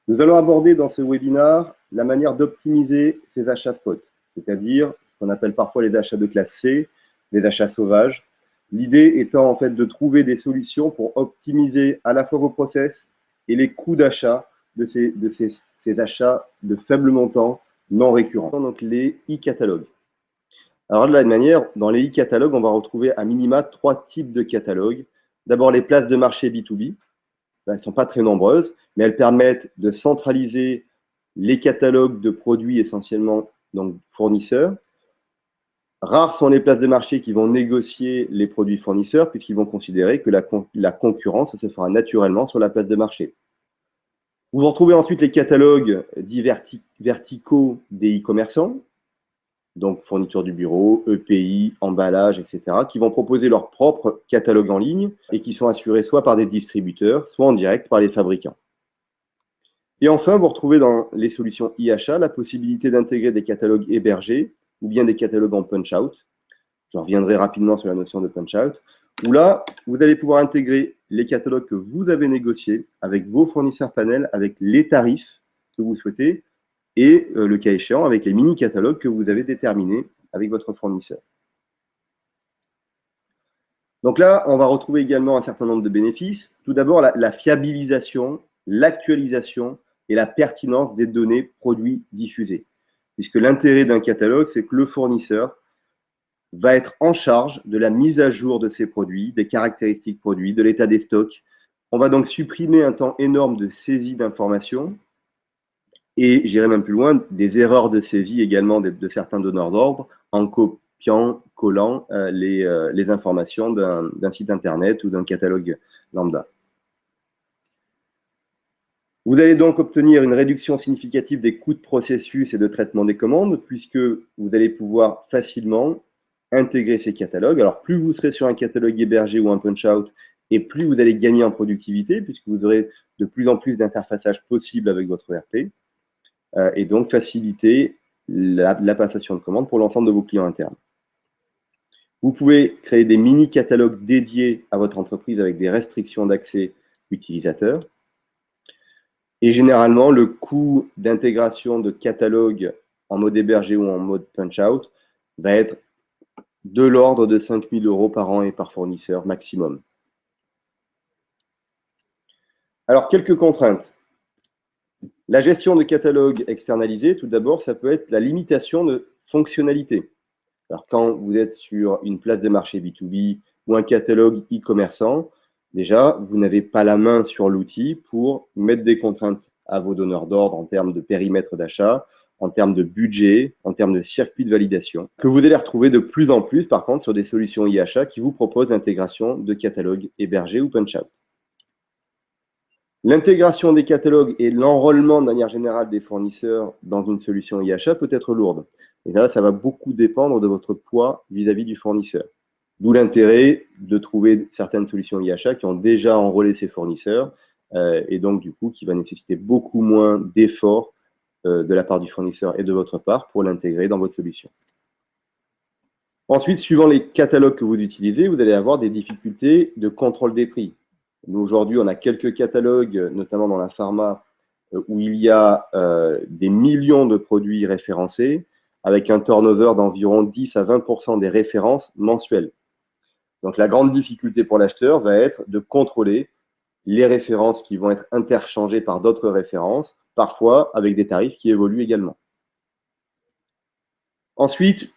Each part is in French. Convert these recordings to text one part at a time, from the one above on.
Nous allons aborder dans ce webinaire la manière d'optimiser ces achats spot, c'est-à-dire ce qu'on appelle parfois les achats de classe C, les achats sauvages. L'idée étant en fait de trouver des solutions pour optimiser à la fois vos process et les coûts d'achat de ces achats de faible montant non récurrents. Donc les e-catalogues. Alors de la même manière, dans les e-catalogues, on va retrouver à minima 3 types de catalogues. D'abord les places de marché B2B. Elles ne sont pas très nombreuses, mais elles permettent de centraliser les catalogues de produits essentiellement donc fournisseurs. Rares sont les places de marché qui vont négocier les produits fournisseurs puisqu'ils vont considérer que la concurrence se fera naturellement sur la place de marché. Vous retrouvez ensuite les catalogues dits verticaux des e-commerçants, donc fourniture du bureau, EPI, emballage, etc., qui vont proposer leur propre catalogue en ligne et qui sont assurés soit par des distributeurs, soit en direct par les fabricants. Et enfin, vous retrouvez dans les solutions e-achat la possibilité d'intégrer des catalogues hébergés ou bien des catalogues en punch-out. Je reviendrai rapidement sur la notion de punch-out, où là, vous allez pouvoir intégrer les catalogues que vous avez négociés avec vos fournisseurs panels, avec les tarifs que vous souhaitez, et le cas échéant, avec les mini-catalogues que vous avez déterminés avec votre fournisseur. Donc là, on va retrouver également un certain nombre de bénéfices. Tout d'abord, la fiabilisation, l'actualisation et la pertinence des données produits diffusés. Puisque l'intérêt d'un catalogue, c'est que le fournisseur va être en charge de la mise à jour de ses produits, des caractéristiques produits, de l'état des stocks. On va donc supprimer un temps énorme de saisie d'informations et, j'irai même plus loin, des erreurs de saisie également de certains donneurs d'ordre en copiant, collant les informations d'un site internet ou d'un catalogue lambda. Vous allez donc obtenir une réduction significative des coûts de processus et de traitement des commandes, puisque vous allez pouvoir facilement intégrer ces catalogues. Alors, plus vous serez sur un catalogue hébergé ou un punch-out, et plus vous allez gagner en productivité, puisque vous aurez de plus en plus d'interfaçage possible avec votre ERP, et donc faciliter la passation de commandes pour l'ensemble de vos clients internes. Vous pouvez créer des mini-catalogues dédiés à votre entreprise avec des restrictions d'accès utilisateurs. Et généralement, le coût d'intégration de catalogue en mode hébergé ou en mode punch-out va être de l'ordre de 5 000 € par an et par fournisseur maximum. Alors, quelques contraintes. La gestion de catalogue externalisé, tout d'abord, ça peut être la limitation de fonctionnalités. Alors, quand vous êtes sur une place de marché B2B ou un catalogue e-commerçant, déjà, vous n'avez pas la main sur l'outil pour mettre des contraintes à vos donneurs d'ordre en termes de périmètre d'achat, en termes de budget, en termes de circuit de validation, que vous allez retrouver de plus en plus, par contre, sur des solutions e-achat qui vous proposent l'intégration de catalogues hébergés ou punch-out. L'intégration des catalogues et l'enrôlement de manière générale des fournisseurs dans une solution e-achat peut être lourde. Et là, ça va beaucoup dépendre de votre poids vis-à-vis du fournisseur. D'où l'intérêt de trouver certaines solutions e-achat qui ont déjà enrôlé ces fournisseurs et donc du coup qui va nécessiter beaucoup moins d'efforts de la part du fournisseur et de votre part pour l'intégrer dans votre solution. Ensuite, suivant les catalogues que vous utilisez, vous allez avoir des difficultés de contrôle des prix. Nous, aujourd'hui, on a quelques catalogues, notamment dans la pharma, où il y a des millions de produits référencés avec un turnover d'environ 10 à 20% des références mensuelles. Donc, la grande difficulté pour l'acheteur va être de contrôler les références qui vont être interchangées par d'autres références, parfois avec des tarifs qui évoluent également. Ensuite,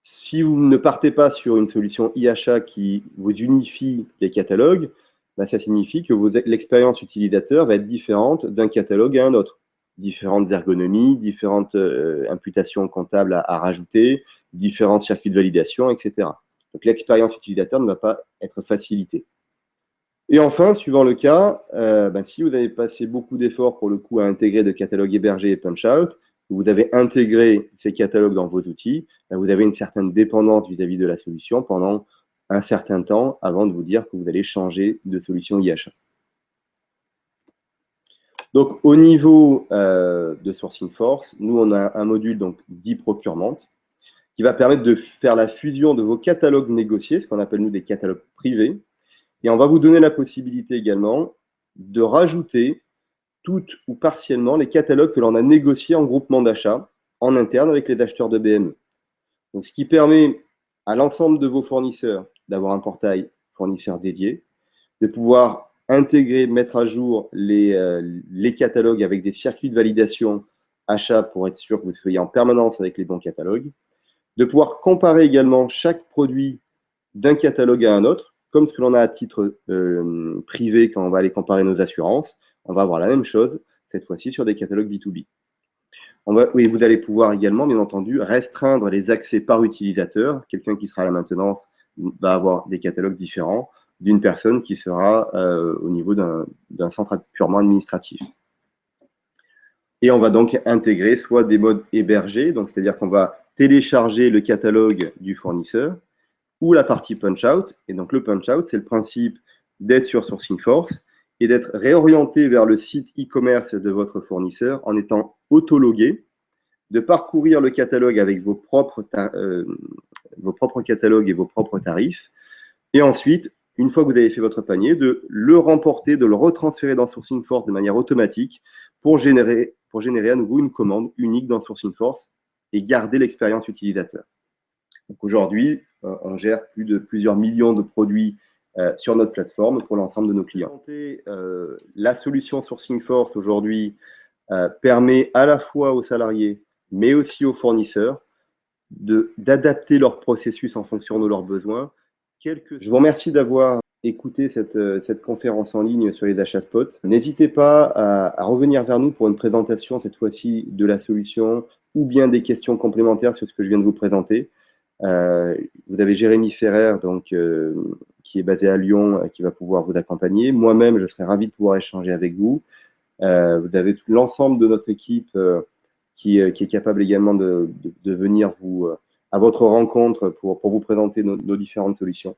si vous ne partez pas sur une solution e-achat qui vous unifie les catalogues, ben ça signifie que l'expérience utilisateur va être différente d'un catalogue à un autre. Différentes ergonomies, différentes imputations comptables à rajouter, différents circuits de validation, etc. Donc l'expérience utilisateur ne va pas être facilitée. Et enfin, suivant le cas, si vous avez passé beaucoup d'efforts pour le coup à intégrer des catalogues hébergés et punch-out, vous avez intégré ces catalogues dans vos outils, vous avez une certaine dépendance vis-à-vis de la solution pendant un certain temps avant de vous dire que vous allez changer de solution e-achat. Donc, au niveau de Sourcing Force, nous, on a un module donc, dit Procurement qui va permettre de faire la fusion de vos catalogues négociés, ce qu'on appelle nous des catalogues privés, et on va vous donner la possibilité également de rajouter toutes ou partiellement les catalogues que l'on a négociés en groupement d'achat en interne avec les acheteurs de BME. Donc, ce qui permet à l'ensemble de vos fournisseurs d'avoir un portail fournisseur dédié, de pouvoir intégrer, mettre à jour les catalogues avec des circuits de validation achat pour être sûr que vous soyez en permanence avec les bons catalogues, de pouvoir comparer également chaque produit d'un catalogue à un autre, comme ce que l'on a à titre privé quand on va aller comparer nos assurances. On va avoir la même chose, cette fois-ci sur des catalogues B2B. Oui, vous allez pouvoir également, bien entendu, restreindre les accès par utilisateur. Quelqu'un qui sera à la maintenance va avoir des catalogues différents d'une personne qui sera au niveau d'un centre purement administratif. Et on va donc intégrer soit des modes hébergés, donc c'est-à-dire qu'on va télécharger le catalogue du fournisseur, ou la partie punch-out. Et donc le punch-out, c'est le principe d'être sur Sourcing-Force et d'être réorienté vers le site e-commerce de votre fournisseur en étant auto-logué, de parcourir le catalogue avec vos propres catalogues et vos propres tarifs, et ensuite, une fois que vous avez fait votre panier, de le remporter, de le retransférer dans SourcingForce de manière automatique pour générer à nouveau une commande unique dans SourcingForce et garder l'expérience utilisateur. Donc aujourd'hui, on gère plusieurs millions de produits sur notre plateforme pour l'ensemble de nos clients. La solution SourcingForce aujourd'hui permet à la fois aux salariés, mais aussi aux fournisseurs, d'adapter leur processus en fonction de leurs besoins. Je vous remercie d'avoir écouté cette conférence en ligne sur les achats spot. N'hésitez pas à revenir vers nous pour une présentation, cette fois-ci, de la solution ou bien des questions complémentaires sur ce que je viens de vous présenter. Vous avez Jérémy Ferrer, donc, qui est basé à Lyon, qui va pouvoir vous accompagner. Moi-même, je serai ravi de pouvoir échanger avec vous. Vous avez l'ensemble de notre équipe qui est capable également de venir à votre rencontre pour vous présenter nos différentes solutions.